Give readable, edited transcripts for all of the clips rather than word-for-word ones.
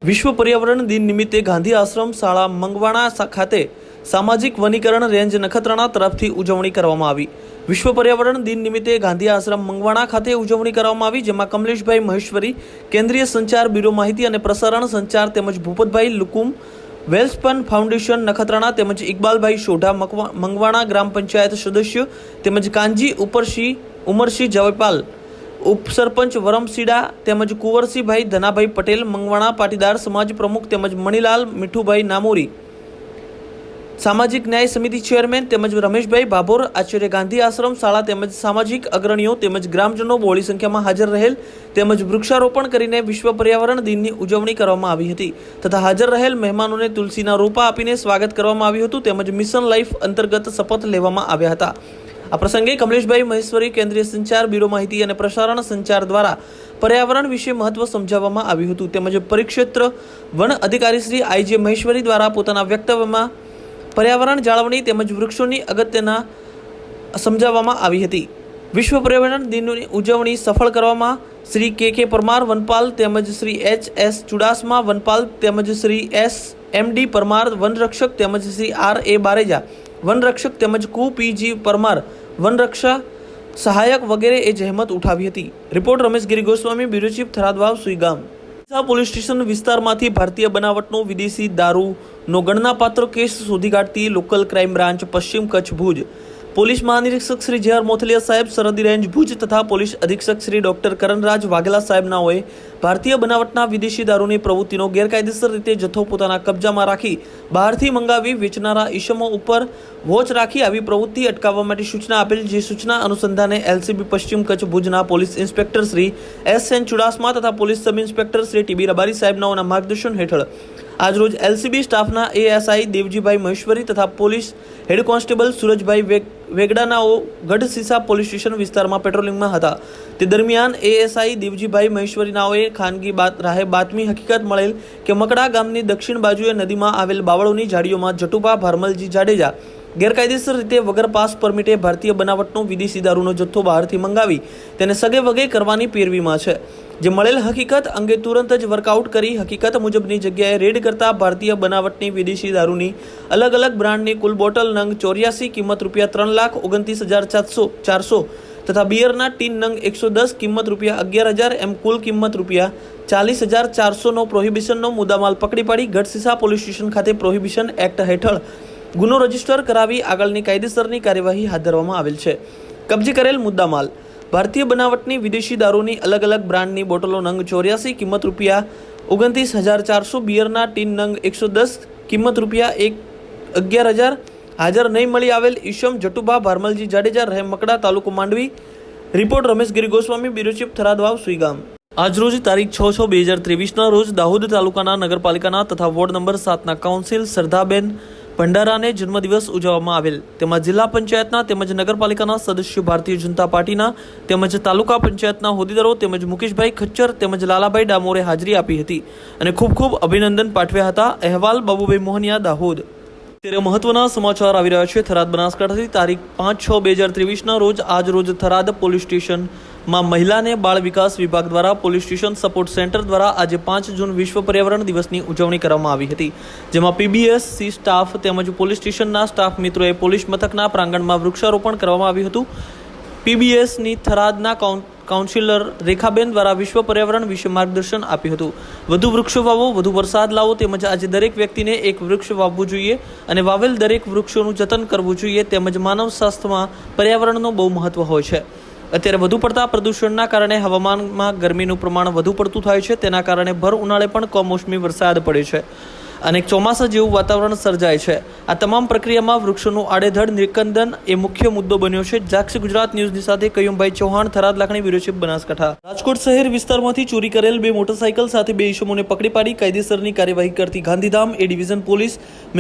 વિશ્વ પર્યાવરણ દિન નિમિત્તે ગાંધી આશ્રમ શાળા મંગવાણા ખાતે સામાજિક વનીકરણ રેન્જ નખત્રાણા તરફથી ઉજવણી કરવામાં આવી। વિશ્વ પર્યાવરણ દિન નિમિત્તે ગાંધી આશ્રમ મંગવાણા ખાતે ઉજવણી કરવામાં આવી, જેમાં કમલેશભાઈ મહેશ્વરી, કેન્દ્રીય સંચાર બ્યુરો માહિતી અને પ્રસારણ સંચાર તેમજ ભૂપતભાઈ લુકુમ, વેલ્સપન ફાઉન્ડેશન નખત્રાણા તેમજ ઇકબાલભાઈ સોઢા મંગવાણા ગ્રામ પંચાયત સદસ્ય તેમજ કાંજી ઉમરસિંહ જયપાલ, ઉપસરપંચ વરમસીડા તેમજ કુંવરસિંહભાઈ ધનાભાઈ પટેલ, મંગવાણા પાટીદાર સમાજ પ્રમુખ તેમજ મણીલાલ મીઠુભાઈ નામોરી, સામાજિક ન્યાય સમિતિ ચેરમેન તેમજ રમેશભાઈ ભાભોર, આચાર્ય ગાંધી આશ્રમ શાળા તેમજ સામાજિક અગ્રણીઓ તેમજ ગ્રામજનો બહોળી સંખ્યામાં હાજર રહેલ તેમજ વૃક્ષારોપણ કરીને વિશ્વ પર્યાવરણ દિનની ઉજવણી કરવામાં આવી હતી તથા હાજર રહેલ મહેમાનોને તુલસીના રોપા આપીને સ્વાગત કરવામાં આવ્યું હતું તેમજ મિશન લાઈફ અંતર્ગત શપથ લેવામાં આવ્યા હતા। આ પ્રસંગે કમલેશભાઈ મહેશ્વરી, કેન્દ્રીય સંચાર બ્યુરો માહિતી અને પ્રસારણ સંચાર દ્વારા પર્યાવરણ વિશે મહત્વ સમજાવવામાં આવ્યું હતું તેમજ પરિક્ષેત્ર વન અધિકારી શ્રી આઈ.જે. મહેશ્વરી દ્વારા પોતાના વક્તવ્યમાં પર્યાવરણ જાળવણી તેમજ વૃક્ષોની અગત્યના સમજાવવામાં આવી હતી। વિશ્વ પર્યાવરણ દિનની ઉજવણી સફળ કરવામાં શ્રી કે પરમાર વનપાલ તેમજ શ્રી એચ.એસ. ચુડાસમા વનપાલ તેમજ શ્રી એસ.એમ.ડી. પરમાર વનરક્ષક તેમજ શ્રી આર.એ. બારેજા વનરક્ષક તેમજ કુ પી.જી. પરમાર વનરક્ષા સહાયક વગેરેએ જહેમત ઉઠાવી હતી। Report Ramesh Giri Goswami, bureau chief, Tharadvav, Suigam. Police station વિસ્તારમાંથી ભારતીય બનાવટનો વિદેશી દારૂનો ગણનાપાત્ર કેસ શોધી કાઢતી લોકલ ક્રાઇમ બ્રાન્ચ પશ્ચિમ કચ્છ ભુજ, પોલીસ મહાનિરીક્ષક શ્રી જે.આર. મોથલિયા સાહેબ, સરહદી રેન્જ ભુજ તથા પોલીસ અધિક્ષક શ્રી ડોક્ટર કરણરાજ વાઘેલા સાહેબનાઓએ ભારતીય બનાવટના વિદેશી દારૂની પ્રવૃત્તિનો ગેરકાયદેસર રીતે જથ્થો પોતાના કબજામાં રાખી બહારથી મંગાવી વેચનારા ઈસમો ઉપર વોચ રાખી આવી પ્રવૃત્તિ અટકાવવા માટે સૂચના આપેલ, જે સૂચના અનુસંધાને એલસીબી પશ્ચિમ કચ્છ ભુજના police inspector Shri S N. Chudasama તથા police sub inspector Shri T B. Rabari સાહેબનાઓના માર્ગદર્શન હેઠળ આજરોજ એલસીબી સ્ટાફના એએસઆઈ દેવજીભાઈ મહેશ્વરી તથા પોલીસ હેડ કોન્સ્ટેબલ સુરજભાઈ વેગડાનાઓ ગઢસીસા પોલીસ સ્ટેશન વિસ્તારમાં પેટ્રોલિંગમાં હતા। તે દરમિયાન એએસઆઈ દેવજીભાઈ મહેશ્વરીનાઓએ ખાનગી રાહે બાતમી હકીકત મળેલ કે મકડા ગામની દક્ષિણ બાજુએ નદીમાં આવેલ બાવળોની ઝાડીઓમાં જટુભા ભારમલજી જાડેજા ગેરકાયદેસર રીતે વગર પાસ પરમિટે ભારતીય બનાવટનો વિદેશી દારૂનો જથ્થો બહારથી મંગાવી તેને સગે વગે કરવાની પેરવીમાં છે, જે મળેલ હકીકત અંગે તુરંત જ વર્કઆઉટ કરી હકીકત મુજબની જગ્યાએ રેડ કરતા ભારતીય બનાવટની વિદેશી દારૂની અલગ અલગ બ્રાન્ડની કુલ બોટલ નંગ 84 કિંમત ₹3,29,400 તથા બિયરના ટીન નંગ 110 કિંમત ₹11,000 એમ કુલ કિંમત ₹40,400નો પ્રોહિબિશનનો મુદ્દામાલ પકડી પાડી ગઢસીસા પોલીસ સ્ટેશન ખાતે પ્રોહિબિશન એક્ટ હેઠળ ગુનો રજીસ્ટર કરાવી આગળની કાયદેસરની કાર્યવાહી હાથ ધરવામાં આવેલ છે। કબજે કરેલ મુદ્દામાલ ભારતીય બનાવટની વિદેશી દારૂની અલગ અલગ બ્રાન્ડની બોટલો નંગ 84 કિંમત ₹29,400, બિયરના ટીન નંગ 110 કિંમત ₹11,000 હાજર નહીં મળી આવેલ ઈશમ જટુભા ભારમલજી જાડેજા, રહે મકડા, તાલુકો Mandvi. Report Ramesh Giri Goswami, bureau chief, Tharadvav, Suigam. આજરોજ તારીખ 6/6/2023ના રોજ દાહોદ તાલુકાના નગરપાલિકાના તથા વોર્ડ નંબર 7ના કાઉન્સિલ સરદાબેન ભંડારાને જન્મદિવસ ઉજવવામાં આવેલ, તેમાં જિલ્લા પંચાયતના તેમજ નગરપાલિકાના સદસ્યો, ભારતીય જનતા પાર્ટીના તેમજ તાલુકા પંચાયતના હોદ્દેદારો તેમજ મુકેશભાઈ ખચ્ચર તેમજ લાલાભાઈ ડામોરે હાજરી આપી હતી અને ખૂબ ખૂબ અભિનંદન પાઠવ્યા હતા। અહેવાલ બાબુભાઈ મોહનિયા, દાહોદ। ત્યારે મહત્વના સમાચાર આવી રહ્યા છે થરાદ બનાસકાંઠાથી। તારીખ 5/6/2023ના રોજ આજ રોજ થરાદ પોલીસ સ્ટેશનમાં મહિલા અને બાળ વિકાસ વિભાગ દ્વારા પોલીસ સ્ટેશન સપોર્ટ સેન્ટર દ્વારા આજે 5 જૂન વિશ્વ પર્યાવરણ દિવસની ઉજવણી કરવામાં આવી હતી, જેમાં પીબીએસસી સ્ટાફ તેમજ પોલીસ સ્ટેશનના સ્ટાફ મિત્રોએ પોલીસ મથકના પ્રાંગણમાં વૃક્ષારોપણ કરવામાં આવ્યું હતું। પીબીએસની થરાદના કાઉન્સિલર રેખાબેન દ્વારા વિશ્વ પર્યાવરણ વિશે માર્ગદર્શન આપ્યું હતું। વધુ વૃક્ષો વાવો, વધુ વરસાદ લાવો તેમજ આજે દરેક વ્યક્તિને એક વૃક્ષ વાવવું જોઈએ અને વાવેલ દરેક વૃક્ષોનું જતન કરવું જોઈએ તેમજ માનવ સ્વાસ્થ્યમાં પર્યાવરણનું બહુ મહત્વ હોય છે। અત્યારે વધુ પડતા પ્રદૂષણના કારણે હવામાનમાં ગરમીનું પ્રમાણ વધુ પડતું થાય છે, તેના કારણે ભર ઉનાળે પણ કમોસમી વરસાદ પડે છે અને ચોમાસા જેવું વાતાવરણ સર્જાય છે। આ તમામ પ્રક્રિયામાં વૃક્ષોનું આડેધડ નિકંદન એ મુખ્ય મુદ્દો બન્યો છે। જાગૃત ગુજરાત ન્યૂઝની સાથે કયુમભાઈ ચૌહાણ, થરાદ લાખણી, બ્યુરો ચીફ, બનાસકાંઠા। રાજકોટ શહેર વિસ્તારમાંથી ચોરી કરેલ 2 મોટરસાઇકલ સાથે 2 ઈસમોને પકડી પાડી કાયદેસરની કાર્યવાહી કરતી Gandhidham A division police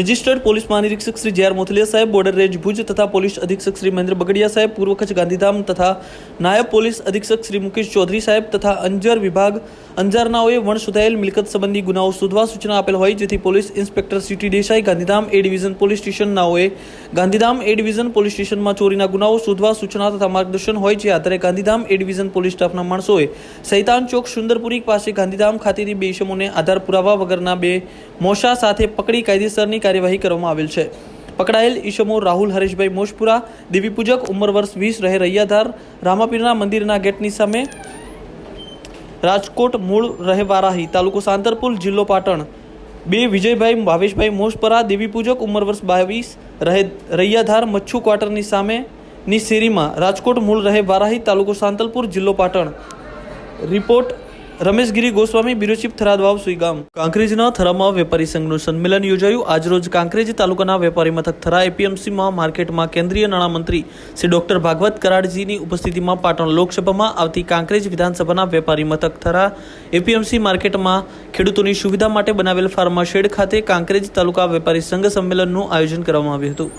magistrate police મહાનિરીક્ષક શ્રી જે.આર. મોથલિયા સાહેબ, બોર્ડર રેન્જ ભુજ તથા પોલીસ અધિક્ષક શ્રી મહેન્દ્ર બગડિયા સાહેબ, પૂર્વ કચ્છ ગાંધીધામ તથા નાયબ પોલીસ અધિક્ષક શ્રી મુકેશ ચૌધરી સાહેબ તથા અંજાર વિભાગ અંજારનાઓએ વણ સુધાયેલ મિલકત સંબંધી ગુનાઓ શોધવા સૂચના આપેલ હોય, જેથી police inspector C T Desai Gandhidham A division police station નાઓએ ગાંધીધામ એ ડિવિઝન પોલીસ સ્ટેશનમાં ચોરીના ગુનાઓ શોધવા સૂચના તથા માર્ગદર્શન હોય છે. આધારે ગાંધીધામ એ ડિવિઝન પોલીસ સ્ટાફના માણસોએ સૈતાન ચોક સુંદરપુરી પાસે ગાંધીધામ ખાતેથી બે ઇસમોને આધાર પુરાવા વગરના બે મોશા સાથે પકડી કાયદેસરની કાર્યવાહી કરવામાં આવેલ છે. પકડાયેલ ઈસમો રાહુલ હરેશભાઈ મોશપુરા, દેવી પૂજક, ઉંમર વર્ષ 20, રહે રૈયાધાર, રામાપીરના મંદિરના ગેટની સામે, રાજકોટ, મૂળ રહે વારાહી, તાલુકો સાંતરપુર, જિલ્લો પાટણ. બે વિજયભાઈ ભાવેશભાઈ મોશપરા, દેવી પૂજક, ઉંમર વર્ષ 22, રહે રૈયાધાર, મચ્છુ ક્વાર્ટરની સામેની શેરીમાં, રાજકોટ, મૂળ રહે વારાહી, તાલુકો સાંતલપુર, જિલ્લો Patan. Report Rameshgiri Goswami, bureau chief, Tharad Vav Suigam. કાંકરેજના થરામાં વેપારી સંઘનું સંમેલન યોજાયું. આજરોજ કાંકરેજ તાલુકાના વેપારી મથક થરા એપીએમસીમાં માર્કેટમાં કેન્દ્રીય નાણામંત્રી શ્રી ડોક્ટર ભાગવત કરાડજીની ઉપસ્થિતિમાં પાટણ લોકસભામાં આવતી કાંકરેજ વિધાનસભાના વેપારી મથક થરા એપીએમસી માર્કેટમાં ખેડૂતોની સુવિધા માટે બનાવેલ ફાર્મા શેડ ખાતે કાંકરેજ તાલુકા વેપારી સંઘ સંમેલનનું આયોજન કરવામાં આવ્યું હતું.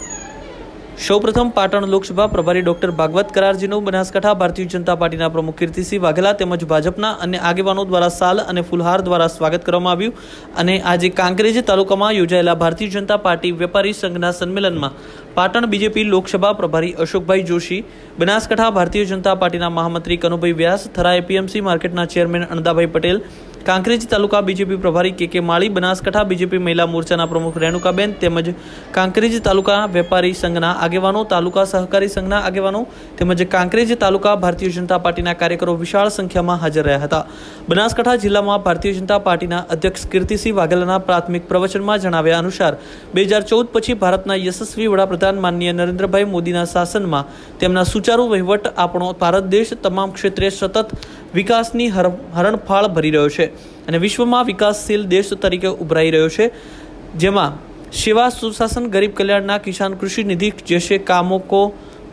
સૌપ્રથમ પાટણ લોકસભા પ્રભારી ડોક્ટર ભાગવત કરારજીનું બનાસકાંઠા ભારતીય જનતા પાર્ટીના પ્રમુખ કીર્તિસિંહ વાઘેલા તેમજ ભાજપના અન્ય આગેવાનો દ્વારા સાલ અને ફૂલહાર દ્વારા સ્વાગત કરવામાં આવ્યું. અને આજે કાંકરેજ તાલુકામાં યોજાયેલા ભારતીય જનતા પાર્ટી વેપારી સંઘના સંમેલનમાં પાટણ બીજેપી લોકસભા પ્રભારી અશોકભાઈ જોશી, બનાસકાંઠા ભારતીય જનતા પાર્ટીના મહામંત્રી કનુભાઈ વ્યાસ, થરા એપીએમસી માર્કેટના ચેરમેન અણદાભાઈ પટેલ, કાંકરેજ તાલુકા બીજેપી પ્રભારી કે માળી, બનાસકાંઠા બીજેપી મહિલા મોરચાના પ્રમુખ રેણુકાબેન તેમજ કાંકરેજ તાલુકા વેપારી સંઘના આગેવાનો, તાલુકા સહકારી સંઘના આગેવાનો તેમજ કાંકરેજ તાલુકા ભારતીય જનતા પાર્ટીના કાર્યકરો વિશાળ સંખ્યામાં હાજર રહ્યા હતા. બનાસકાંઠા જિલ્લામાં ભારતીય જનતા પાર્ટીના અધ્યક્ષ કીર્તિસિંહ વાઘેલાના પ્રાથમિક પ્રવચનમાં જણાવ્યા અનુસાર 2014 પછી ભારતના યશસ્વી વડાપ્રધાન માનનીય નરેન્દ્રભાઈ મોદીના શાસનમાં તેમના સુચારુ વહીવટ આપણો ભારત દેશ તમામ ક્ષેત્રે સતત વિકાસની હરણફાળ ભરી રહ્યો છે અને વિશ્વમાં વિકાસશીલ દેશ તરીકે ઉભરાઈ રહ્યો છે, જેમાં सेवा, सुशासन, गरीब कल्याणना, किसान कृषि निधि जैसे कामों को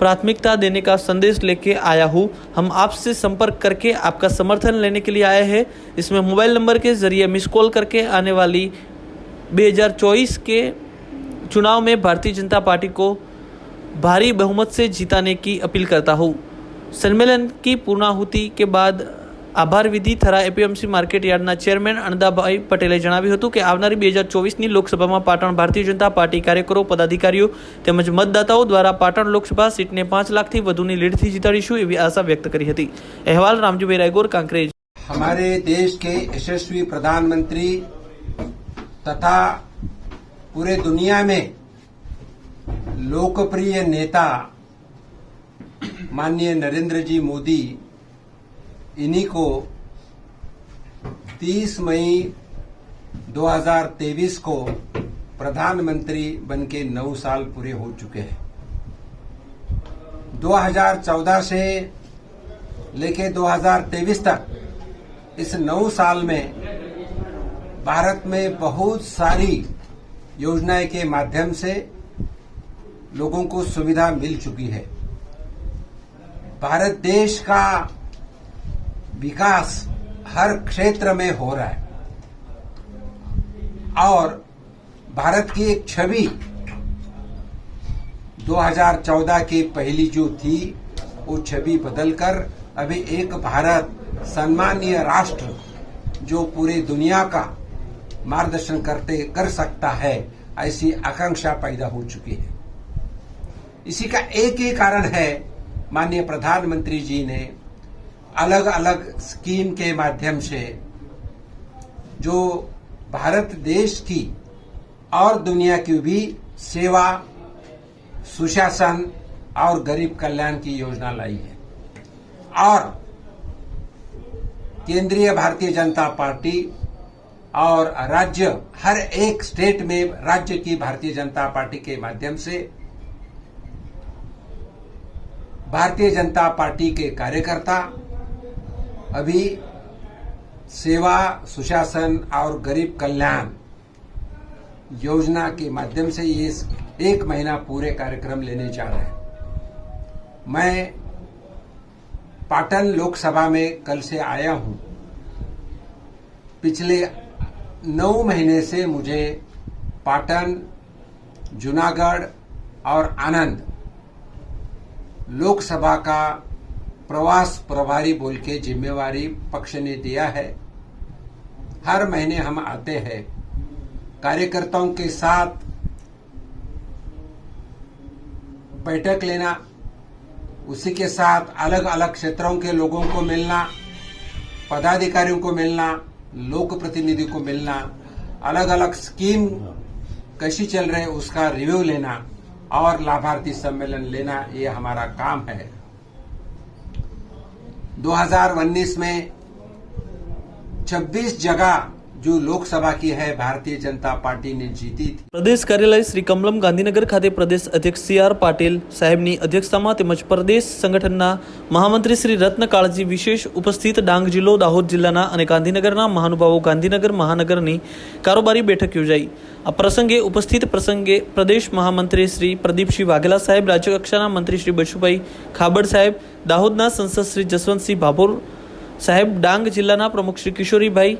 प्राथमिकता देने का संदेश लेके आया हूँ. हम आपसे संपर्क करके आपका समर्थन लेने के लिए आए हैं. इसमें मोबाइल नंबर के जरिए मिस कॉल करके आने वाली 2024 के चुनाव में भारतीय जनता पार्टी को भारी बहुमत से जिताने की अपील करता हूँ. सम्मेलन की पूर्णाहुति के बाद આભાર વિધિ થરા એપીએમસી માર્કેટ યાર્ડના ચેરમેન અણદાભાઈ પટેલે જણાવ્યું હતું કે આવનારી 2024ની લોકસભામાં પાટણ ભારતીય જનતા પાર્ટી કાર્યકરો, પદાધિકારીઓ તેમજ મતદાતાઓ દ્વારા પાટણ લોકસભા સીટને 5 લાખથી વધુની લીડથી જીતાડીશું એવી આશા વ્યક્ત કરી હતી. અહેવાલ રામજીભાઈ રાયગોર, કાંકરેજ. हमारे देश के यशस्वी प्रधानमंत्री तथा पूरे दुनिया में लोकप्रिय नेता माननीय नरेंद्र जी मोदी, इन्हीं को 30 मई 2023 को प्रधानमंत्री बनके 9 साल पूरे हो चुके हैं. 2014 से लेके 2023 तक इस 9 साल में भारत में बहुत सारी योजनाएं के माध्यम से लोगों को सुविधा मिल चुकी है. भारत देश का विकास हर क्षेत्र में हो रहा है और भारत की एक छवि 2014 की पहली जो थी वो छवि बदलकर अभी एक भारत सम्मानीय राष्ट्र जो पूरी दुनिया का मार्गदर्शन कर सकता है, ऐसी आकांक्षा पैदा हो चुकी है. इसी का एक ही कारण है, माननीय प्रधानमंत्री जी ने अलग अलग स्कीम के माध्यम से जो भारत देश की और दुनिया की भी सेवा, सुशासन और गरीब कल्याण की योजना लाई है. और केंद्रीय भारतीय जनता पार्टी और राज्य, हर एक स्टेट में राज्य की भारतीय जनता पार्टी के माध्यम से भारतीय जनता पार्टी के कार्यकर्ता अभी सेवा, सुशासन और गरीब कल्याण योजना के माध्यम से ये 1 महीना पूरे कार्यक्रम लेने जा रहे हैं. मैं पाटन लोकसभा में कल से आया हूं. पिछले 9 महीने से मुझे पाटन, जूनागढ़ और आनंद लोकसभा का प्रवास प्रभारी बोल के जिम्मेवारी पक्ष ने दिया है. हर महीने हम आते हैं कार्यकर्ताओं के साथ बैठक लेना, उसी के साथ अलग अलग क्षेत्रों के लोगों को मिलना, पदाधिकारियों को मिलना, लोक प्रतिनिधि को मिलना, अलग अलग स्कीम कैसी चल रहे उसका रिव्यू लेना और लाभार्थी सम्मेलन लेना, ये हमारा काम है। 2019 में 26 जगह जो लोकसभा की है भारतीय जनता पार्टी ने जीती थी। પ્રદેશ કાર્યાલય શ્રી કમલમ ગાંધીનગર ખાતે પ્રદેશ અધ્યક્ષ CR પાટીલ સાહેબની અધ્યક્ષતામાં તેમજ પ્રદેશ સંગઠનના મહામંત્રી શ્રી રત્ન કાળજી વિશેષ ઉપસ્થિત ડાંગ જિલ્લો, દાહોદ જિલ્લાના અને ગાંધીનગરના મહાનુભાવો ગાંધીનગર મહાનગરની કારોબારી બેઠક યોજાઈ। આ પ્રસંગે ઉપસ્થિત પ્રદેશ મહામંત્રી શ્રી પ્રદીપસિંહ વાઘેલા સાહેબ, રાજ્યકક્ષાના મંત્રી શ્રી બચુભાઈ ખાબડ સાહેબ, દાહોદના સંસદ શ્રી જસવંતસિંહ ભાભોર સાહેબ, ડાંગ જિલ્લાના પ્રમુખ શ્રી કિશોરીભાઈ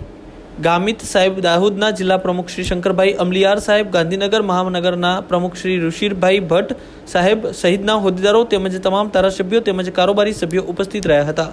ગામિત સાહેબ, દાહોદના જિલ્લા પ્રમુખ શ્રી શંકરભાઈ અમલિયાર સાહેબ, ગાંધીનગર મહાનગરના પ્રમુખ શ્રી ઋષિરભાઈ ભટ્ટ સાહેબ સહિતના હોદ્દેદારો તેમજ તમામ ધારાસભ્યો તેમજ કારોબારી સભ્યો ઉપસ્થિત રહ્યા હતા।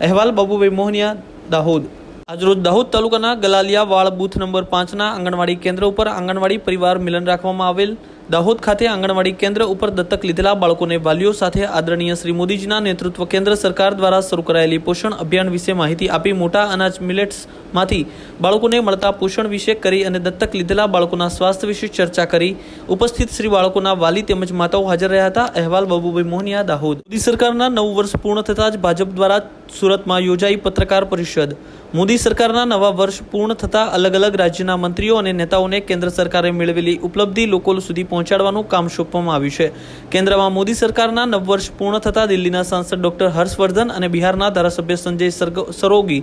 અહેવાલ બાબુભાઈ મોહનિયા, દાહોદ। આજરોજ દાહોદ તાલુકાના ગલાલિયાવાડ બૂથ નંબર 5ના આંગણવાડી કેન્દ્ર ઉપર આંગણવાડી પરિવાર મિલન રાખવામાં આવેલ। દાહોદ ખાતે આંગણવાડી કેન્દ્ર ઉપર દત્તક લીધેલા બાળકોને વાલીઓ સાથે આદરણીય શ્રી મોદીજીના નેતૃત્વ કેન્દ્ર સરકાર દ્વારા શરૂ કરાયેલી પોષણ અભિયાન વિશે માહિતી આપી મોટા અનાજ મિલેટ્સમાંથી બાળકોને મળતા પોષણ વિશે કરી અને દત્તક લીધેલા બાળકોના સ્વાસ્થ્ય વિશે ચર્ચા કરી। ઉપસ્થિત શ્રી બાળકોના વાલી તેમજ માતાઓ હાજર રહ્યા હતા। અહેવાલ બાબુભાઈ મોહનિયા, દાહોદ। મોદી સરકારના 9 વર્ષ પૂર્ણ થતાં જ ભાજપ દ્વારા સુરતમાં યોજાઈ પત્રકાર પરિષદ। મોદી સરકારના નવા વર્ષ પૂર્ણ થતાં અલગ અલગ રાજ્યના મંત્રીઓ અને નેતાઓને કેન્દ્ર સરકારે મેળવેલી ઉપલબ્ધિ લોકો સુધી પહોંચાડવાનું કામ સોંપવામાં આવ્યું છે। કેન્દ્રમાં મોદી સરકારના 9 વર્ષ પૂર્ણ થતાં દિલ્હીના સાંસદ ડોક્ટર હર્ષવર્ધન અને બિહારના ધારાસભ્ય સંજય સરોગી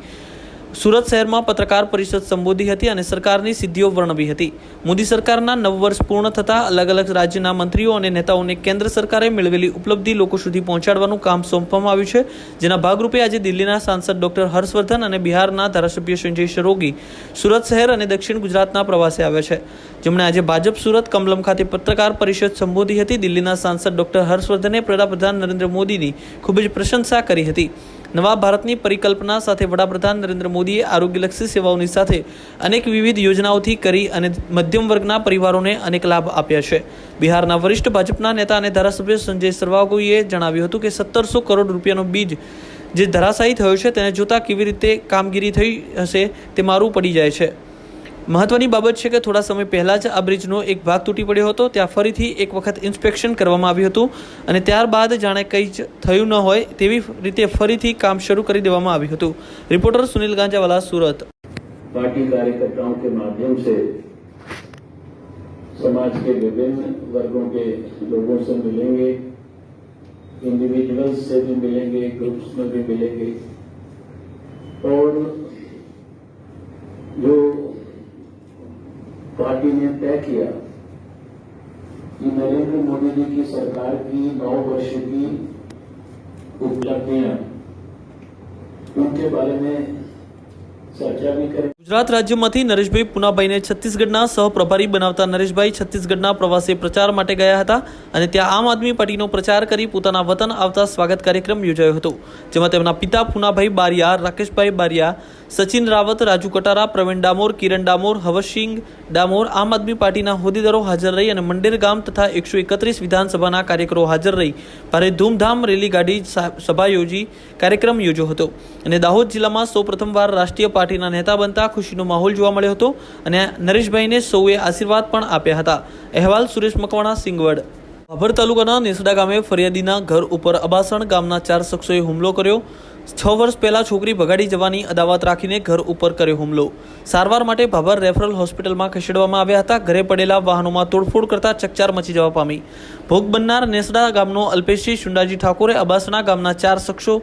સુરત શહેરમાં પત્રકાર પરિષદ સંબોધી હતી અને સરકારની સિદ્ધિઓ વર્ણવી હતી। મોદી સરકારના 9 વર્ષ પૂર્ણ થતાં અલગ અલગ રાજ્યના મંત્રીઓ અને નેતાઓને કેન્દ્ર સરકારે મેળવેલી ઉપલબ્ધિ લોકો સુધી પહોંચાડવાનું કામ સોંપવામાં આવ્યું છે, જેના ભાગરૂપે આજે દિલ્હીના સાંસદ ડોક્ટર હર્ષવર્ધન અને બિહારના ધારાસભ્ય સંજય સરોગી સુરત શહેર અને દક્ષિણ ગુજરાતના પ્રવાસે આવ્યા છે, જેમણે આજે ભાજપ સુરત કમલમ ખાતે પત્રકાર પરિષદ સંબોધી હતી। દિલ્હીના સાંસદ ડોક્ટર હર્ષવર્ધને વડાપ્રધાન નરેન્દ્ર મોદીની ખૂબ જ પ્રશંસા કરી હતી। નવા ભારતની પરિકલ્પના સાથે વડાપ્રધાન નરેન્દ્ર મોદીએ આરોગ્યલક્ષી સેવાઓની સાથે અનેક વિવિધ યોજનાઓથી કરી અને મધ્યમ વર્ગના પરિવારોને અનેક લાભ આપ્યા છે। બિહારના વરિષ્ઠ ભાજપના નેતા અને ધારાસભ્ય સંજય સરોગીએ જણાવ્યું હતું કે 1700 કરોડ રૂપિયાનો બીજ જે ધરાશાયી થયો છે તેને જોતા કેવી રીતે કામગીરી થઈ હશે તે મારું પડી જાય છે। મહત્વની બાબત છે કે થોડા સમય પહેલાં જ આ બ્રિજનો એક ભાગ તૂટી પડ્યો હતો, ત્યાં ફરીથી એક વખત ઇન્સ્પેક્શન કરવામાં આવ્યું હતું અને ત્યારબાદ જાણે કંઈ જ થયું ન હોય તેવી રીતે ફરીથી કામ શરૂ કરી દેવામાં આવ્યું હતું। રિપોર્ટર સુનિલ ગાંજાવાલા, સુરત। पार्टी कार्यकर्ताओं के माध्यम से समाज के विभिन्न वर्गों के लोगों से मिलेंगे, इंडिविजुअल्स से भी मिलेंगे, ग्रुप्स में भी मिलेंगे और जो पार्टी ने तय किया कि नरेंद्र मोदी जी की सरकार की 9 वर्ष की उपलब्धियां उनके बारे में चर्चा भी करें। ગુજરાત રાજ્યમાંથી નરેશભાઈ પુનાભાઈને છત્તીસગઢના સહપ્રભારી બનાવતા નરેશભાઈ છત્તીસગઢના પ્રવાસે પ્રચાર માટે ગયા હતા અને ત્યાં આમ આદમી પાર્ટીનો પ્રચાર કરી પોતાના વતન આવતા સ્વાગત કાર્યક્રમ યોજાયો હતો, જેમાં તેમના પિતા પુનાભાઈ બારિયા, રાકેશભાઈ બારિયા, સચિન રાવત, રાજુ કટારા, પ્રવીણ ડામોર, કિરણ ડામોર, હવસિંગ ડામોર આમ આદમી પાર્ટીના હોદ્દેદારો હાજર રહી અને મંડેર ગામ તથા 131 વિધાનસભાના કાર્યકરો હાજર રહી ભારે ધૂમધામ રેલી ગાડી સભા યોજી કાર્યક્રમ યોજ્યો હતો અને દાહોદ જિલ્લામાં સૌ પ્રથમવાર રાષ્ટ્રીય પાર્ટીના નેતા બનતા ખુશીનો માહોલ જોવા મળ્યો હતો અને નરેશભાઈને સૌએ આશીર્વાદ પણ આપ્યા હતા। અહેવાલ સુરેશ મકવાણા, સિંગવડ। ભાભર તાલુકાના નેસડા ગામે ફરિયાદીના ઘર ઉપર અબાસણ ગામના 4 શખ્સોએ હુમલો કર્યો। 6 વર્ષ પહેલા છોકરી ભગાડી જવાની અદાવત રાખીને ઘર ઉપર કર્યો હુમલો। સારવાર માટે ભાભર રેફરલ હોસ્પિટલમાં ખસેડવામાં આવ્યા હતા। ઘરે પડેલા વાહનોમાં તોડફોડ કરતા ચકચાર મચી જવા પામી। ભોગ બનનાર નેસડા ગામનો અલ્પેશજી શુંડાજી ઠાકોરે અબાસણા ગામના 4 શખ્સો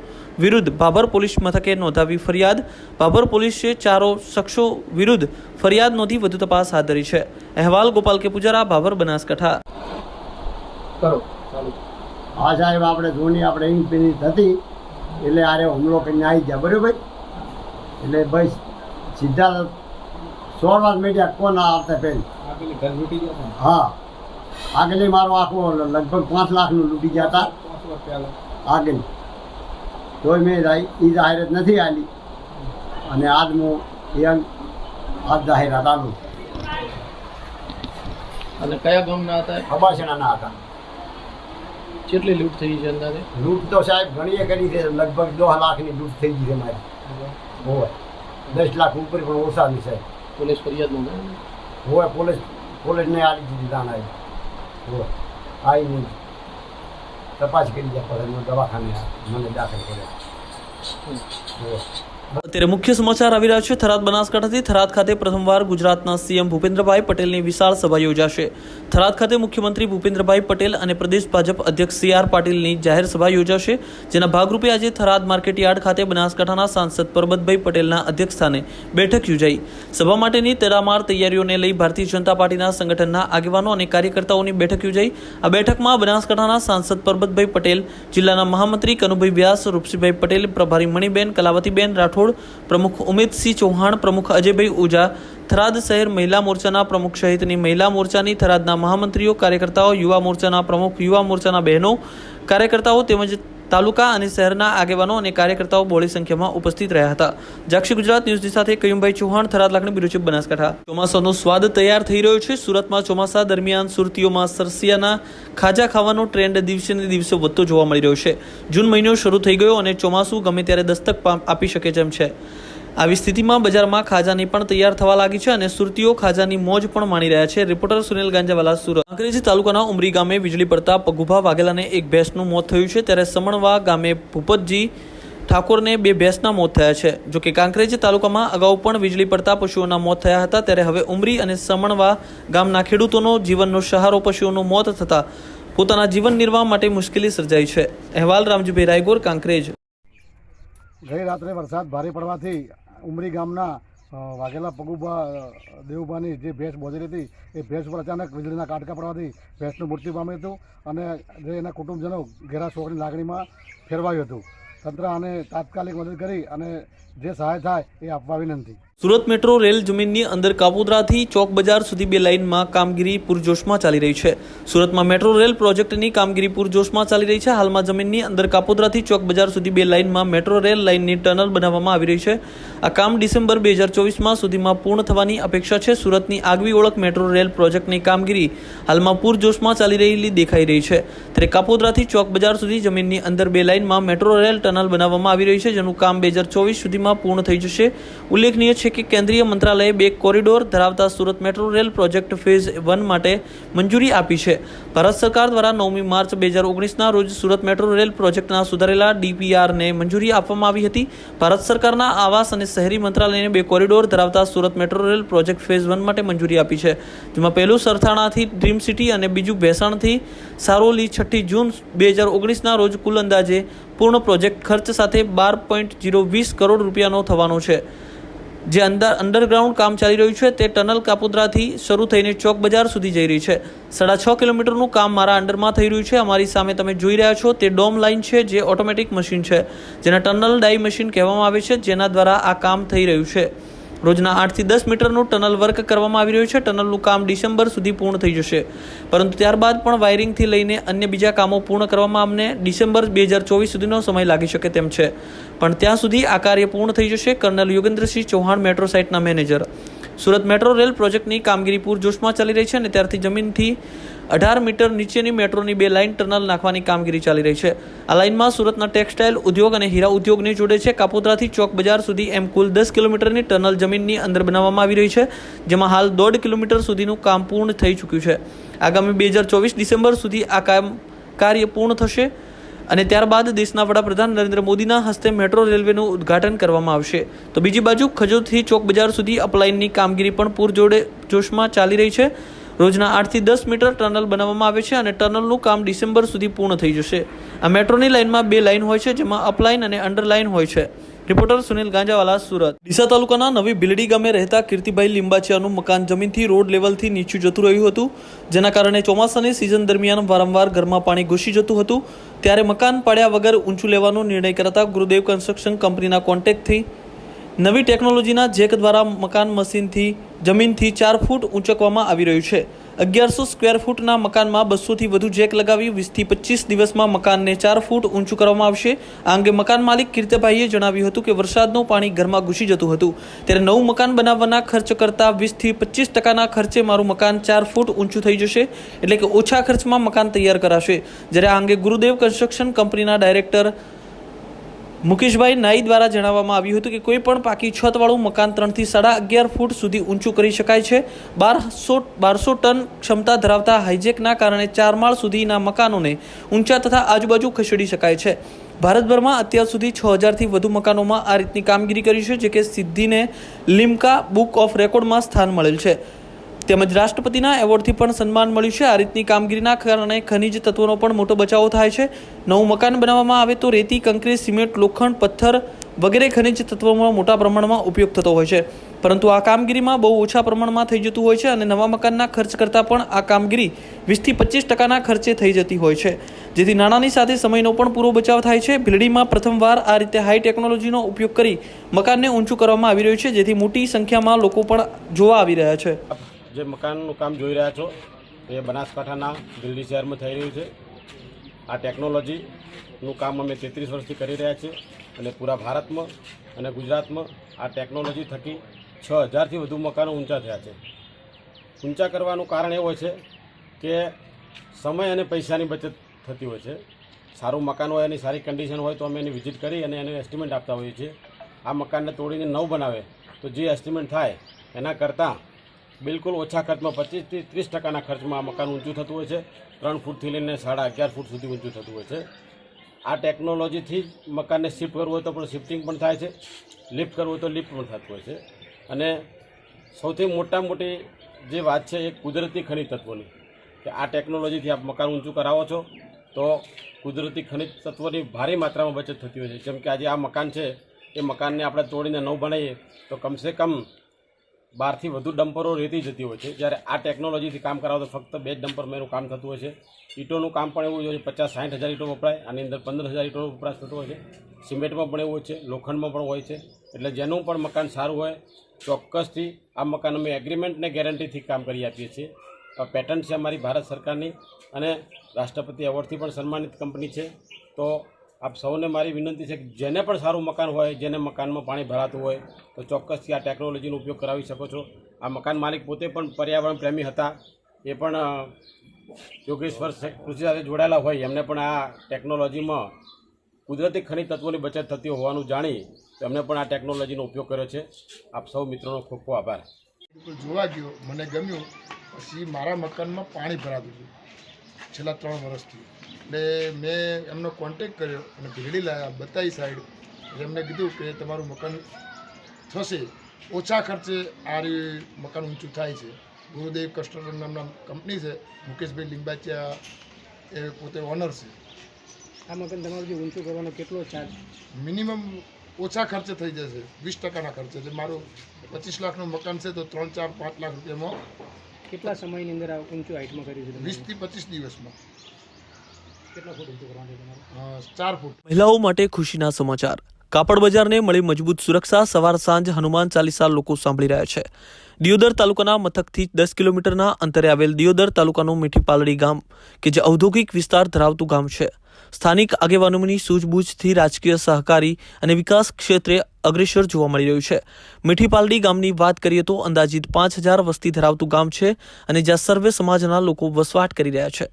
વિરુદ્ધ ભાભર પોલીસ મથકે નોંધાવી ફરિયાદ। ભાભર પોલીસે 4 શખ્સો વિરુદ્ધ ફરિયાદ નોંધી વધુ તપાસ હાથ ધરી છે। અહેવાલ ગોપાલ કે પૂજારા, ભાભર, બનાસકાંઠા। હા સાહેબ, આપણે ધોની આપણે ઇંગ પેલી હતી એટલે આરે હુમલો કરીને આવી ગયા, બરાબર? એટલે ભાઈ સીધા 16 વાર મીડિયા કોણ આવતા પહેલી હા આગળ મારો આખો લગભગ 5 લાખનું લૂંટી ગયા હતા આગળ, તોય મેં એ જાહેરાત નથી આલી અને આજ હું આજ જાહેરાત આલું। અને કયા ગામના હતા? ખબાસણાના હતા. કેટલી લૂંટ થઈ છે અંદાજે? લૂંટ તો સાહેબ ઘણીએ કરી છે, લગભગ 10 લાખની લૂંટ થઈ ગઈ છે મારી. હોય 10 લાખ ઉપર પણ ઓછા નહીં સાહેબ. પોલીસ ફરિયાદ નોંધાવી? હોય પોલીસને આલી દીધી જાણ આવી. હોય આવી નહીં તપાસ કરી જાય પછી દવાખાને મને દાખલ કર્યા. હોય અત્યારે મુખ્ય સમાચાર આવી રહ્યા છે થરાદ બનાસકાંઠાથી. થરાદ ખાતે પ્રથમવાર ગુજરાતના સીએમ ભૂપેન્દ્રભાઈ પટેલની વિશાળ સભા યોજાશે. થરાદ ખાતે મુખ્યમંત્રી ભૂપેન્દ્રભાઈ પટેલ અને પ્રદેશ ભાજપ અધ્યક્ષ CR પાટીલની જાહેર સભા યોજાશે, જેના ભાગરૂપે આજે થરાદ માર્કેટયાર્ડ ખાતે બનાસકાંઠાના સાંસદ પરબતભાઈ પટેલના અધ્યક્ષસ્થાને બેઠક યોજાઈ. સભા માટેની તડામાર તૈયારીઓને લઈ ભારતીય જનતા પાર્ટીના સંગઠનના આગેવાનો અને કાર્યકર્તાઓની બેઠક યોજાઈ. આ બેઠકમાં બનાસકાંઠાના સાંસદ પરબતભાઈ પટેલ, જિલ્લાના મહામંત્રી કનુભાઈ વ્યાસ, રૂપસીભાઈ પટેલ, પ્રભારી મણિબેન, કલાવતીબેન રાઠોડ, પ્રમુખ ઉમેદસિંહ ચૌહાણ, પ્રમુખ અજયભાઈ ઓઝા, થરાદ શહેર મહિલા મોરચાના પ્રમુખ સહિતની મહિલા મોરચાની, થરાદના મહામંત્રીઓ, કાર્યકર્તાઓ, યુવા મોરચાના પ્રમુખ, યુવા મોરચાના બહેનો, કાર્યકર્તાઓ તેમજ તાલુકા અને શહેરના આગેવાનો અને કાર્યકર્તાઓ બહોળી સંખ્યામાં ઉપસ્થિત રહ્યા હતા. જાક્ષી ગુજરાત ન્યૂઝની સાથે કયુમભાઈ ચૌહાણ, થરાદ લાખણી બ્યુરો ચીફ, બનાસકાંઠા. ચોમાસાનો સ્વાદ તૈયાર થઈ રહ્યો છે. સુરતમાં ચોમાસા દરમિયાન સુરતીઓમાં સરસિયાના ખાજા ખાવાનો ટ્રેન્ડ દિવસે ને દિવસે વધતો જોવા મળી રહ્યો છે. જૂન મહિનો શરૂ થઈ ગયો અને ચોમાસું ગમે ત્યારે દસ્તક આપી શકે તેમ છે. આવી સ્થિતિમાં બજારમાં ખાજાની પણ તૈયાર થવા લાગી છે અને સુરતીઓ ખાજાની મોજ પણ માણી રહ્યા છે. રિપોર્ટર સુનિલ ગાંજાવાલા, સુરત. કાંકરેજ તાલુકાના ઉમરી ગામે વીજળી પડતા પગુભા વાઘેલાને એક ભેંસનું મોત થયું છે, ત્યારે સમણવા ગામે ભૂપતજી ઠાકોરને 2 ભેંસના મોત થયા છે. જોકે કાંકરેજ તાલુકામાં અગાઉ પણ વીજળી પડતા પશુઓના મોત થયા હતા, ત્યારે હવે ઉમરી અને સમણવા ગામના ખેડૂતોનો જીવનનો સહારો પશુઓનું મોત થતાં પોતાના જીવન નિર્વાહ માટે મુશ્કેલી સર્જાઈ છે. અહેવાલ રામજીભાઈ રાયગોર, કાંકરેજ. ગઈ રાત્રે વરસાદ ભારે પડવાથી ઉમરી ગામના વાઘેલા પગુભા દેવુભાની જે ભેંસ બોધેલી હતી એ ભેંસ પર અચાનક વીજળીના કાટકા પડવાથી ભેંસનું મૃત્યુ પામ્યું હતું અને જે એના કુટુંબજનો ઘેરા શોકની લાગણીમાં ફેરવાયું હતું. તંત્ર આને તાત્કાલિક મદદ કરી અને જે સહાય થાય એ આપવા વિનંતી. સુરત મેટ્રો રેલ જમીનની અંદર કાપોદ્રાથી ચોક બજાર સુધી 2 લાઇનમાં કામગીરી પૂરજોશમાં ચાલી રહી છે. સુરતમાં મેટ્રો રેલ પ્રોજેક્ટની કામગીરી પૂરજોશમાં ચાલી રહી છે. હાલમાં જમીનની અંદર કાપોદ્રાથી ચોક બજાર સુધી 2 લાઇનમાં મેટ્રો રેલ લાઇનની ટનલ બનાવવામાં આવી રહી છે. આ કામ ડિસેમ્બર 2024 સુધીમાં પૂર્ણ થવાની અપેક્ષા છે. સુરતની આગવી ઓળખ મેટ્રો રેલ પ્રોજેક્ટની કામગીરી હાલમાં પૂરજોશમાં ચાલી રહેલી દેખાઈ રહી છે. ત્યારે કાપોદ્રાથી ચોક બજાર સુધી જમીનની અંદર 2 લાઇનમાં મેટ્રો રેલ ટનલ બનાવવામાં આવી રહી છે, જેનું કામ 2024 સુધીમાં પૂર્ણ થઈ જશે. ઉલ્લેખનીય છે કે કેન્દ્રીય મંત્રાલયે 2 કોરિડોર ધરાવતા Surat metro rail project phase 1 માટે મંજૂરી આપી છે. ભારત સરકાર દ્વારા 9મી માર્ચ 2019ના રોજ સુરત મેટ્રો રેલ પ્રોજેક્ટના સુધારેલા DPRને મંજૂરી આપવામાં આવી હતી. ભારત સરકારના આવાસ અને શહેરી મંત્રાલયને 2 કોરિડોર ધરાવતા Surat metro rail project phase 1 માટે મંજૂરી આપી છે, જેમાં પહેલું સરથાણાથી ડ્રીમ સિટી અને બીજું ભેસાણથી સારોલી 6 જૂન 2019ના રોજ કુલ અંદાજે પૂર્ણ પ્રોજેક્ટ ખર્ચ સાથે 12.020 કરોડ રૂપિયાનો થવાનો છે. જે અંડરગ્રાઉન્ડ કામ ચાલી રહ્યું છે તે ટનલ કાપોદ્રાથી શરૂ થઈને ચોક બજાર સુધી જઈ રહી છે. 6.5 કિલોમીટરનું કામ મારા અંડરમાં થઈ રહ્યું છે. અમારી સામે તમે જોઈ રહ્યા છો તે ડોમ લાઇન છે, જે ઓટોમેટિક મશીન છે, જેને ટનલ ડાઈ મશીન કહેવામાં આવે છે, જેના દ્વારા આ કામ થઈ રહ્યું છે. રોજના 8 થી 10 મીટરનું ટનલ વર્ક કરવામાં આવી રહ્યું છે. ટનલનું કામ ડિસેમ્બર સુધી પૂર્ણ થઈ જશે, પરંતુ ત્યારબાદ પણ વાયરિંગથી લઈને અન્ય બીજા કામો પૂર્ણ કરવામાં અમને ડિસેમ્બર 2024 સુધીનો સમય લાગી શકે તેમ છે, પણ ત્યાં સુધી આ કાર્ય પૂર્ણ થઈ જશે. કર્નલ યોગેન્દ્રસિંહ ચૌહાણ, મેટ્રો સાઇટના મેનેજર. સુરત મેટ્રો રેલ પ્રોજેક્ટની કામગીરી પૂરજોશમાં ચાલી રહી છે અને ત્યારથી જમીનથી 18 મીટર નીચેની મેટ્રોની 2 લાઇન ટનલ નાખવાની કામગીરી ચાલી રહી છે. આ લાઇનમાં સુરતના ટેક્સટાઇલ ઉદ્યોગ અને હીરા ઉદ્યોગને જોડે છે. કાપોદ્રાથી ચોક બજાર સુધી એમ કુલ 10 કિલોમીટરની ટનલ જમીનની અંદર બનાવવામાં આવી રહી છે, જેમાં હાલ 1.5 કિલોમીટર સુધીનું કામ પૂર્ણ થઈ ચૂક્યું છે. આગામી 2024 ડિસેમ્બર સુધી આ કાર્ય પૂર્ણ થશે અને ત્યારબાદ દેશના વડાપ્રધાન નરેન્દ્ર મોદીના હસ્તે મેટ્રો રેલવેનું ઉદ્ઘાટન કરવામાં આવશે. તો બીજી બાજુ ખજોદથી ચોક બજાર સુધી અપલાઇનની કામગીરી પણ પૂરજોશમાં ચાલી રહી છે. રોજના 8 થી 10 મીટર ટનલ બનાવવામાં આવે છે અને ટનલનું કામ ડિસેમ્બર સુધી પૂર્ણ થઈ જશે. આ મેટ્રોની લાઇનમાં 2 લાઇન હોય છે, જેમાં અપલાઇન અને અંડરલાઇન હોય છે. રિપોર્ટર સુનિલ ગાંજાવાલા, સુરત. ડીસા તાલુકાના નવી ભીલડી ગામે રહેતા કીર્તિભાઈ લિંબાચિયાનું મકાન જમીનથી રોડ લેવલથી નીચું જતું રહ્યું હતું, જેના કારણે ચોમાસાની સિઝન દરમિયાન વારંવાર ઘરમાં પાણી ઘૂસી જતું હતું. ત્યારે મકાન પાડ્યા વગર ઊંચું લેવાનો નિર્ણય કરતા ગુરુદેવ કન્સ્ટ્રક્શન કંપનીના કોન્ટેક્ટથી નવી ટેકનોલોજીના જેક દ્વારા મકાન મશીનથી જમીનથી 4 ફૂટ ઊંચકવામાં આવી રહ્યું છે. 1100 સ્ક્વેર ફૂટના મકાનમાં 200થી વધુ જેક લગાવી 20થી 25 દિવસમાં મકાનને 4 ફૂટ ઊંચું કરવામાં આવશે. આ અંગે મકાન માલિક કીર્તિભાઈએ જણાવ્યું હતું કે વરસાદનું પાણી ઘરમાં ઘૂસી જતું હતું, ત્યારે નવું મકાન બનાવવાના ખર્ચ કરતાં 20થી 25% ખર્ચે મારું મકાન 4 ફૂટ ઊંચું થઈ જશે, એટલે કે ઓછા ખર્ચમાં મકાન તૈયાર કરાશે. જ્યારે આ અંગે ગુરુદેવ કન્સ્ટ્રક્શન કંપનીના ડાયરેક્ટર મુકેશભાઈ નાઈ દ્વારા જણાવવામાં આવ્યું હતું કે કોઈ પણ પાકી છતવાળું મકાન 3 થી 11.5 ફૂટ સુધી ઊંચું કરી શકાય છે. 1200 ટન ક્ષમતા ધરાવતા હાઈજેકના કારણે 4 માળ સુધીના મકાનોને ઊંચા તથા આજુબાજુ ખસેડી શકાય છે. ભારતભરમાં અત્યાર સુધી 6000થી વધુ મકાનોમાં આ રીતની કામગીરી કરી છે, જે કે સિદ્ધિને લિમ્કા બુક ઓફ રેકોર્ડમાં સ્થાન મળેલ છે. તેમજ રાષ્ટ્રપતિના એવોર્ડથી પણ સન્માન મળ્યું છે. આ રીતની કામગીરીના કારણે ખનિજ તત્વોનો પણ મોટો બચાવ થાય છે. નવું મકાન બનાવવામાં આવે તો રેતી, કંકરી, સિમેન્ટ, લોખંડ, પથ્થર વગેરે ખનિજ તત્વોમાં મોટા પ્રમાણમાં ઉપયોગ થતો હોય છે, પરંતુ આ કામગીરીમાં બહુ ઓછા પ્રમાણમાં થઈ જતું હોય છે અને નવા મકાનના ખર્ચ કરતાં પણ આ કામગીરી 20થી 25% ખર્ચે થઈ જતી હોય છે, જેથી નાણાંની સાથે સમયનો પણ પૂરો બચાવ થાય છે. ભીલડીમાં પ્રથમવાર આ રીતે હાઈ ટેકનોલોજીનો ઉપયોગ કરી મકાનને ઊંચું કરવામાં આવી રહ્યું છે, જેથી મોટી સંખ્યામાં લોકો પણ જોવા આવી રહ્યા છે. જે મકાનનું કામ જોઈ રહ્યા છો એ બનાસકાંઠાના દિલ્હી શહેરમાં થઈ રહ્યું છે. આ ટેકનોલોજીનું કામ અમે 33 વર્ષથી કરી રહ્યા છીએ અને પૂરા ભારતમાં અને ગુજરાતમાં આ ટેકનોલોજી થકી 6000થી વધુ મકાનો ઊંચા થયા છે. ઊંચા કરવાનું કારણ એવું હોય છે કે સમય અને પૈસાની બચત થતી હોય છે. સારું મકાન હોય, એની સારી કન્ડિશન હોય તો અમે એની વિઝિટ કરી અને એને એસ્ટિમેટ આપતા હોઈએ છીએ. આ મકાનને તોડીને નવું બનાવે તો જે એસ્ટિમેટ થાય એના કરતાં બિલકુલ ઓછા ખર્ચમાં 25થી 30% ખર્ચમાં આ મકાન ઊંચું થતું હોય છે. 3 ફૂટથી લઈને 11.5 ફૂટ સુધી ઊંચું થતું હોય છે. આ ટેકનોલોજીથી મકાનને શિફ્ટ કરવું હોય તો પણ શિફ્ટિંગ પણ થાય છે, લિફ્ટ કરવું હોય તો લિફ્ટ પણ થતું હોય છે. અને સૌથી મોટી જે વાત છે એ કુદરતી ખનિજ તત્વોની, કે આ ટેકનોલોજીથી આપ મકાન ઊંચું કરાવો છો તો કુદરતી ખનિજ તત્વોની ભારે માત્રામાં બચત થતી હોય છે. જેમ કે આજે આ મકાન છે એ મકાનને આપણે તોડીને નવું બનાવીએ તો કમસે કમ 12 થી વધુ ડમ્પરો રેતી જતી હોય છે. જ્યારે આ ટેકનોલોજીથી કામ કરાવો તો ફક્ત 2 ડમ્પરમાં એનું કામ થતું હોય છે. ઈંટોનું કામ પણ એવું હોય છે, 50-60 હજાર ઈંટો વપરાય, આની અંદર 15,000 ઈંટોનો વપરાશ થતો હોય છે. સિમેન્ટમાં પણ એવું હોય છે, લોખંડમાં પણ હોય છે. એટલે જેનું પણ મકાન સારું હોય ચોક્કસથી આ મકાન અમે એગ્રીમેન્ટને ગેરંટીથી કામ કરી આપીએ છીએ. પેટન્ટ છે અમારી ભારત સરકારની અને રાષ્ટ્રપતિ એવોર્ડથી પણ સન્માનિત કંપની છે. તો આપ સૌને મારી વિનંતી છે કે જેને પણ સારું મકાન હોય, જેને મકાનમાં પાણી ભરાતું હોય તો ચોક્કસથી આ ટેકનોલોજીનો ઉપયોગ કરાવી શકો છો. આ મકાન માલિક પોતે પણ પર્યાવરણ પ્રેમી હતા, એ પણ યોગેશ્વર કૃષિ સાથે જોડાયેલા હોય, એમને પણ આ ટેકનોલોજીમાં કુદરતી ખનિજ તત્વોની બચત થતી હોવાનું જાણી તો એમને પણ આ ટેકનોલોજીનો ઉપયોગ કર્યો છે. આપ સૌ મિત્રોનો ખૂબ ખૂબ આભાર. જોવા ગયો, મને ગમ્યું. પછી મારા મકાનમાં પાણી ભરાતું હતું છેલ્લા 3 વર્ષથી, એટલે મેં એમનો કોન્ટેક કર્યો અને ભીલડી લાવ્યા, બતાવી સાઈડ. એમને કીધું કે તમારું મકાન થશે, ઓછા ખર્ચે આ મકાન ઊંચું થાય છે. ગુરુદેવ કન્સ્ટ્રક્શન નામના કંપની છે, મુકેશભાઈ લિંબાચિયા એ પોતે ઓનર છે. આ મકાન તમારું જે ઊંચું કરવાનો કેટલો ચાર્જ? મિનિમમ ઓછા ખર્ચે થઈ જશે, 20%ના ખર્ચે. એટલે મારું 25 લાખનું મકાન છે તો 3, 4, 5 લાખ રૂપિયામાં કેટલા સમયની અંદર આ ઊંચું હાઇટમાં કર્યું છે? 20 થી 25 દિવસમાં. કેટલા ફૂટ ઊંચું કરવાનું છે તમારે? 4 ફૂટ. મહિલાઓ માટે ખુશીના સમાચાર. કાપડ બજારને મળી મજબૂત સુરક્ષા. સવાર સાંજ હનુમાન ચાલીસા લોકો સાંભળી રહ્યા છે. દિયોદર તાલુકાના મથકથી 10 કિલોમીટરના અંતરે આવેલ દિયોદર તાલુકાનું મીઠી પાલડી ગામ, કે જે ઔદ્યોગિક વિસ્તાર ધરાવતું ગામ છે, સ્થાનિક આગેવાનોની સૂઝબૂછથી રાજકીય, સહકારી અને વિકાસ ક્ષેત્રે અગ્રેસર જોવા મળી રહ્યું છે. મીઠી પાલડી ગામની વાત કરીએ તો અંદાજિત 5000 વસ્તી ધરાવતું ગામ છે અને જ્યાં સર્વે સમાજના લોકો વસવાટ કરી રહ્યા છે.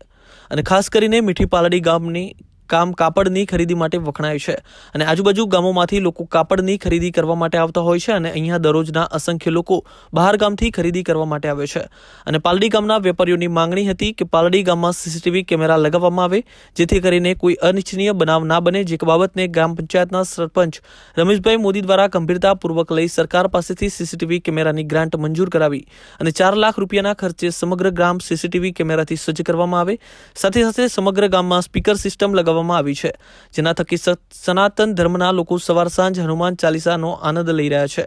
અને ખાસ કરીને મીઠી પાલડી ગામની કાપડની ખરીદી માટે વખણાય છે અને આજુબાજુ ગામોમાંથી લોકો કાપડની ખરીદી કરવા માટે આવતા હોય છે અને અહીંયા દરરોજના અસંખ્ય લોકો બહાર ગામથી ખરીદી કરવા માટે આવે છે. અને પાલડી ગામના વેપારીઓની માંગણી હતી કે પાલડી ગામમાં સીસીટીવી કેમેરા લગાવવામાં આવે, જેથી કરીને કોઈ અનિચ્છનીય બનાવ ના બને, જે બાબતને ગ્રામ પંચાયતના સરપંચ રમેશભાઈ મોદી દ્વારા ગંભીરતાપૂર્વક લઈ સરકાર પાસેથી સીસીટીવી કેમેરાની ગ્રાન્ટ મંજૂર કરાવી અને 4 લાખ રૂપિયાના ખર્ચે સમગ્ર ગામ સીસીટીવી કેમેરાથી સજ્જ કરવામાં આવે. સાથે સાથે સમગ્ર ગામમાં સ્પીકર સિસ્ટમ લગાવવામાં આવી છે, જેના થકી સનાતન ધર્મના લોકો સવાર સાંજ હનુમાન ચાલીસાનો આનંદ લઈ રહ્યા છે.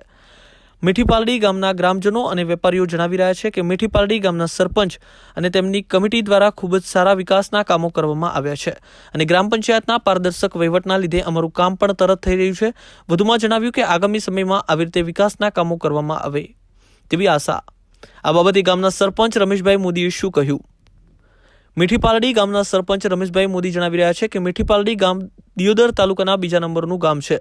મીઠી પાલડી ગામના ગ્રામજનો અને વેપારીઓ જણાવી રહ્યા છે કે મીઠી પાલડી ગામના સરપંચ અને તેમની કમિટી દ્વારા ખૂબ જ સારા વિકાસના કામો કરવામાં આવ્યા છે અને ગ્રામ પંચાયતના પારદર્શક વહીવટના લીધે અમારું કામ પણ તરત થઈ રહ્યું છે. વધુમાં જણાવ્યું કે આગામી સમયમાં આવી રીતે વિકાસના કામો કરવામાં આવે તેવી આશા. આ બાબતે ગામના સરપંચ રમેશભાઈ મોદીએ શું કહ્યું? મીઠી પાલડી ગામના સરપંચ રમેશભાઈ મોદી જણાવી રહ્યા છે કે મીઠી પાલડી ગામ દિયોદર તાલુકાના બીજા નંબરનું ગામ છે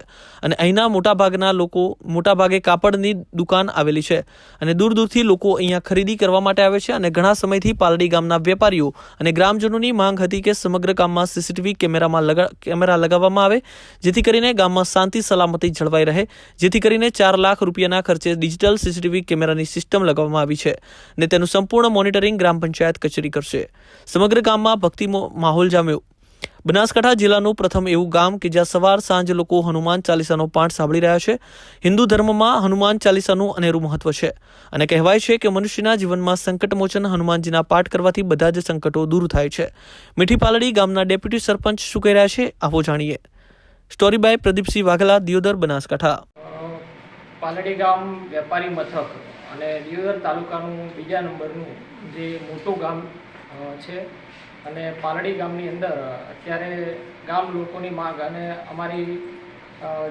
અને અહીંના મોટાભાગે કાપડની દુકાન આવેલી છે અને દૂર દૂરથી લોકો અહીંયા ખરીદી કરવા માટે આવે છે અને ઘણા સમયથી પાલડી ગામના વેપારીઓ અને ગ્રામજનોની માંગ હતી કે સમગ્ર ગામમાં સીસીટીવી કેમેરા લગાવવામાં આવે જેથી કરીને ગામમાં શાંતિ સલામતી જળવાઈ રહે, જેથી કરીને 4 લાખ રૂપિયાના ખર્ચે ડિજિટલ સીસીટીવી કેમેરાની સિસ્ટમ લગાવવામાં આવી છે અને તેનું સંપૂર્ણ મોનિટરિંગ ગ્રામ પંચાયત કચેરી કરશે. સમગ્ર ગામમાં ભક્તિ માહોલ જામ્યો. બનાસકાંઠા જિલ્લાનું પ્રથમ એવું ગામ કે જ્યાં સવાર સાંજ લોકો હનુમાન ચાલીસાનો પાઠ સાંભળી રહ્યા છે. હિન્દુ ધર્મમાં હનુમાન ચાલીસાનું અનેરું મહત્વ છે અને કહેવાય છે કે મનુષ્યના જીવનમાં સંકટમોચન હનુમાનજીના પાઠ કરવાથી બધા જ સંકટો દૂર થાય છે. મીઠી પાલડી ગામના ડેપ્યુટી સરપંચ શું કહી રહ્યા છે, આવો જાણીએ. Story by Pradipsinh Vaghela, Deodar, Banaskantha. પાલડી ગામ વેપારી મથક અને દિયોદર તાલુકાનું બીજા નંબરનું જે મોટું ગામ છે અને પાલડી ગામની અંદર અત્યારે ગામ લોકોની માંગ અને અમારી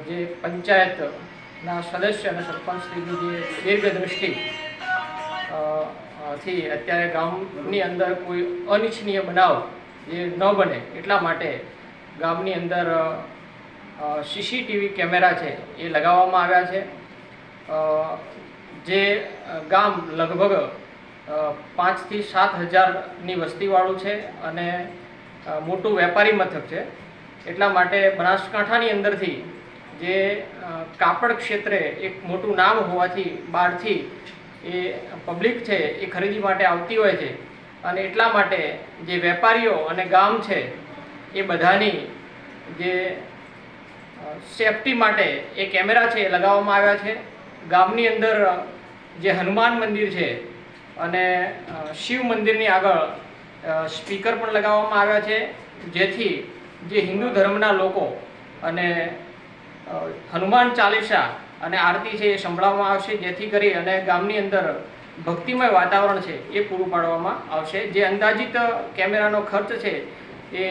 જે પંચાયતના સદસ્ય અને સરપંચશ્રીની જે દીર્ઘદ્રષ્ટિ થી અત્યારે ગામની અંદર કોઈ અનિચ્છનીય બનાવ જે ન બને એટલા માટે ગામની અંદર સીસીટીવી કેમેરા છે એ લગાવવામાં આવ્યા છે. જે ગામ લગભગ 5 થી 7 હજારની વસ્તીવાળું છે અને મોટું વેપારી મથક છે. એટલા માટે બનાસકાંઠાની અંદરથી જે કાપડ ક્ષેત્રે એક મોટું નામ હોવાથી બહારથી એ પબ્લિક છે એ ખરીદી માટે આવતી હોય છે અને એટલા માટે જે વેપારીઓ અને ગામ છે એ બધાની જે સેફટી માટે એ કેમેરા છે એ લગાવવામાં આવ્યા છે. ગામની અંદર જે હનુમાન મંદિર છે અને શિવ મંદિરની આગળ સ્પીકર પણ લગાવવામાં આવ્યા છે જેથી જે હિન્દુ ધર્મના લોકો અને હનુમાન ચાલીસા અને આરતી છે એ સંભળાવવામાં આવશે જેથી કરી અને ગામની અંદર ભક્તિમય વાતાવરણ છે એ પૂરું પાડવામાં આવશે. જે અંદાજિત કેમેરાનો ખર્ચ છે એ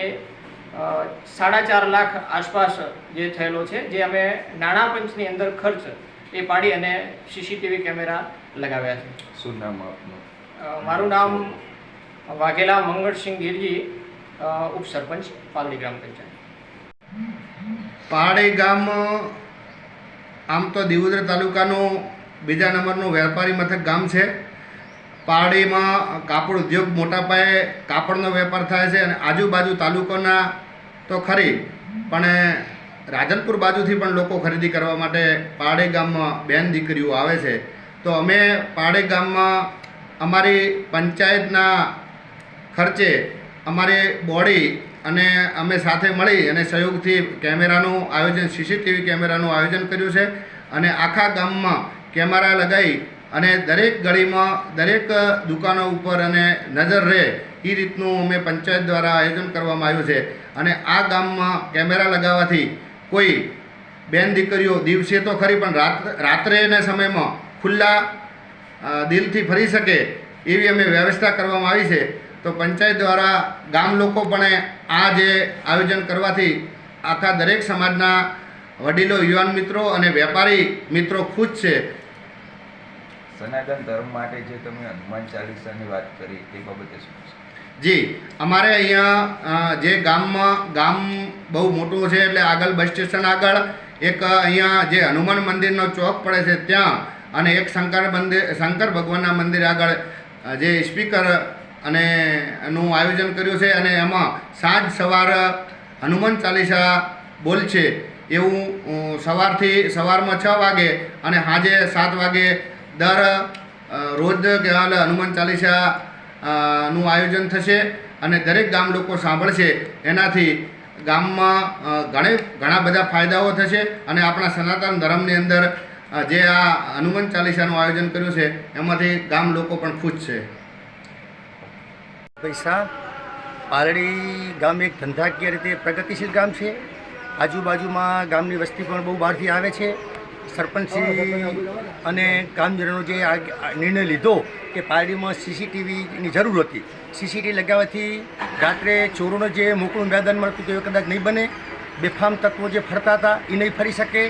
4.5 લાખ આસપાસ જે થયેલો છે, જે અમે નાણાં પંચની અંદર ખર્ચ એ પાડી અને સીસીટીવી કેમેરા લગાવ્યા છે. શું નામ આપનું? મારું નામ વાઘેલા મંગળસિંહ ગીરજી, ઉપસરપંચ, પાલડી ગ્રામ પંચાયત. પાલડી ગામ આમ તો દિયોદર તાલુકાનું બીજા નંબરનું વેપારી મથક ગામ છે. પાલડીમાં કાપડ ઉદ્યોગ મોટા પાયે કાપડનો વેપાર થાય છે અને આજુબાજુ તાલુકાના તો ખરી પણ રાધનપુર બાજુથી પણ લોકો ખરીદી કરવા માટે પાલડી ગામમાં બેન દીકરીઓ આવે છે. તો અમે પાલડી ગામમાં અમારી પંચાયતના ખર્ચે અમારી બોડી અને અમે સાથે મળી અને સહયોગથી કેમેરાનું આયોજન, સીસીટીવી કેમેરાનું આયોજન કર્યું છે અને આખા ગામમાં કેમેરા લગાવી અને દરેક ગળીમાં દરેક દુકાનો ઉપર અને નજર રહે એ રીતનું અમે પંચાયત દ્વારા આયોજન કરવામાં આવ્યું છે. અને આ ગામમાં કેમેરા લગાવવાથી કોઈ બેન દીકરીઓ દિવસે તો ખરી પણ રાત્રેના સમયમાં ખુલ્લા દિલથી ફરી શકે એવી અમે વ્યવસ્થા કરવામાં આવી છે. તો પંચાયત દ્વારા ગામ લોકો પણ આ જે આયોજન કરવાથી આખા દરેક સમાજના વડીલો, યુવાન મિત્રો અને વેપારી મિત્રો ખુશ છે. સનાતન ધર્મ માટે જે તમે હનુમાન ચાલીસાની વાત કરી તે બાબતે શું? જી, અમારે અહીંયા જે ગામ બહુ મોટું છે એટલે આગળ બસ સ્ટેશન આગળ એક અહીંયા જે હનુમાન મંદિરનો ચોક પડે છે ત્યાં અને એક શંકર ભગવાનના મંદિર આગળ જે સ્પીકર અને એનું આયોજન કર્યું છે અને એમાં સાંજ સવાર હનુમાન ચાલીસા બોલ છે એવું સવારમાં 6 વાગે અને સાંજે 7 વાગે દર રોજ હનુમાન ચાલીસા નું આયોજન થશે અને દરેક ગામ લોકો સાંભળશે. એનાથી ગામમાં ઘણા બધા ફાયદાઓ થશે અને આપણા સનાતન ધર્મની અંદર જે આ હનુમાન ચાલીસાનું આયોજન કર્યું છે એમાંથી ગામ લોકો પણ ખુશ છે. પૈસા પાલડી ગામ એક ધંધાકીય રીતે પ્રગતિશીલ ગામ છે. આજુબાજુમાં ગામની વસ્તી પણ બહુ બહારથી આવે છે. સરપંચશ્રી અને ગામજનોનો જે નિર્ણય લીધો કે પાલડીમાં સીસીટીવીની જરૂર હતી. સીસીટીવી લગાવવાથી રાત્રે ચોરોનો જે મોકળું મેદાન મળતું હતું એ કદાચ નહીં બને, બેફામ તત્વો જે ફરતા હતા એ નહીં ફરી શકે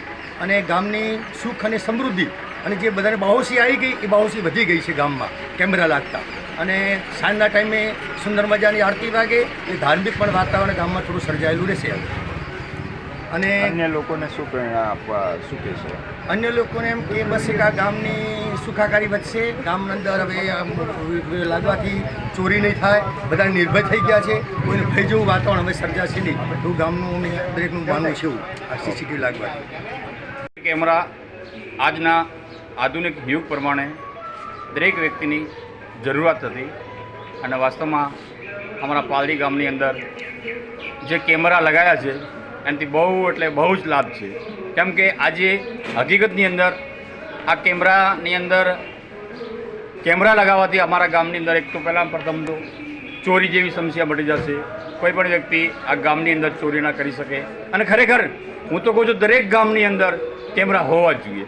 અને ગામની સુખ અને સમૃદ્ધિ અને જે બધાને બાહોશી આવી ગઈ એ બાહોશી વધી ગઈ છે ગામમાં કેમેરા લાગતા. અને સાંજના ટાઈમે સુંદર મજાની આરતી વાગે એ ધાર્મિક પણ વાતાવરણ ગામમાં થોડું સર્જાયેલું રહેશે. અને અન્ય લોકોને શું પ્રેરણા આપવા શું કહેશો? અન્ય લોકોને એમ કે બસ એક આ ગામની સુખાકારી વધશે. ગામની અંદર હવે લાગવાથી ચોરી નહીં થાય, બધા નિર્ભય થઈ ગયા છે, કોઈને ભય જેવું વાતાવરણ હવે સર્જાશે નહીં એવું ગામનું અમે દરેકનું માનવું છે. એવું આ સીસીટીવી લાગવાથી કેમેરા આજના આધુનિક યુગ પ્રમાણે દરેક વ્યક્તિની જરૂરિયાત હતી અને વાસ્તવમાં અમારા પાલડી ગામની અંદર જે કેમેરા લગાવ્યા છે એનાથી બહુ એટલે બહુ જ લાભ છે. કેમ કે આજે હકીકતની અંદર આ કેમેરાની અંદર કેમેરા લગાવવાથી અમારા ગામની અંદર એક તો પહેલાં પ્રથમ તો ચોરી જેવી સમસ્યા મટી જશે. કોઈ પણ વ્યક્તિ આ ગામની અંદર ચોરી ના કરી શકે. અને ખરેખર હું તો કહું છું દરેક ગામની અંદર કેમેરા હોવા જ જોઈએ.